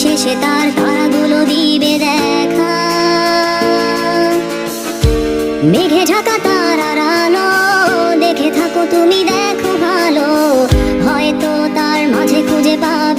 শেষে তার তারাগুলো দিবে দেখা। মেঘে ঢাকা তারার আলো দেখে থাকো তুমি, দেখো ভালো, হয়তো তার মাঝে খুঁজে পাবে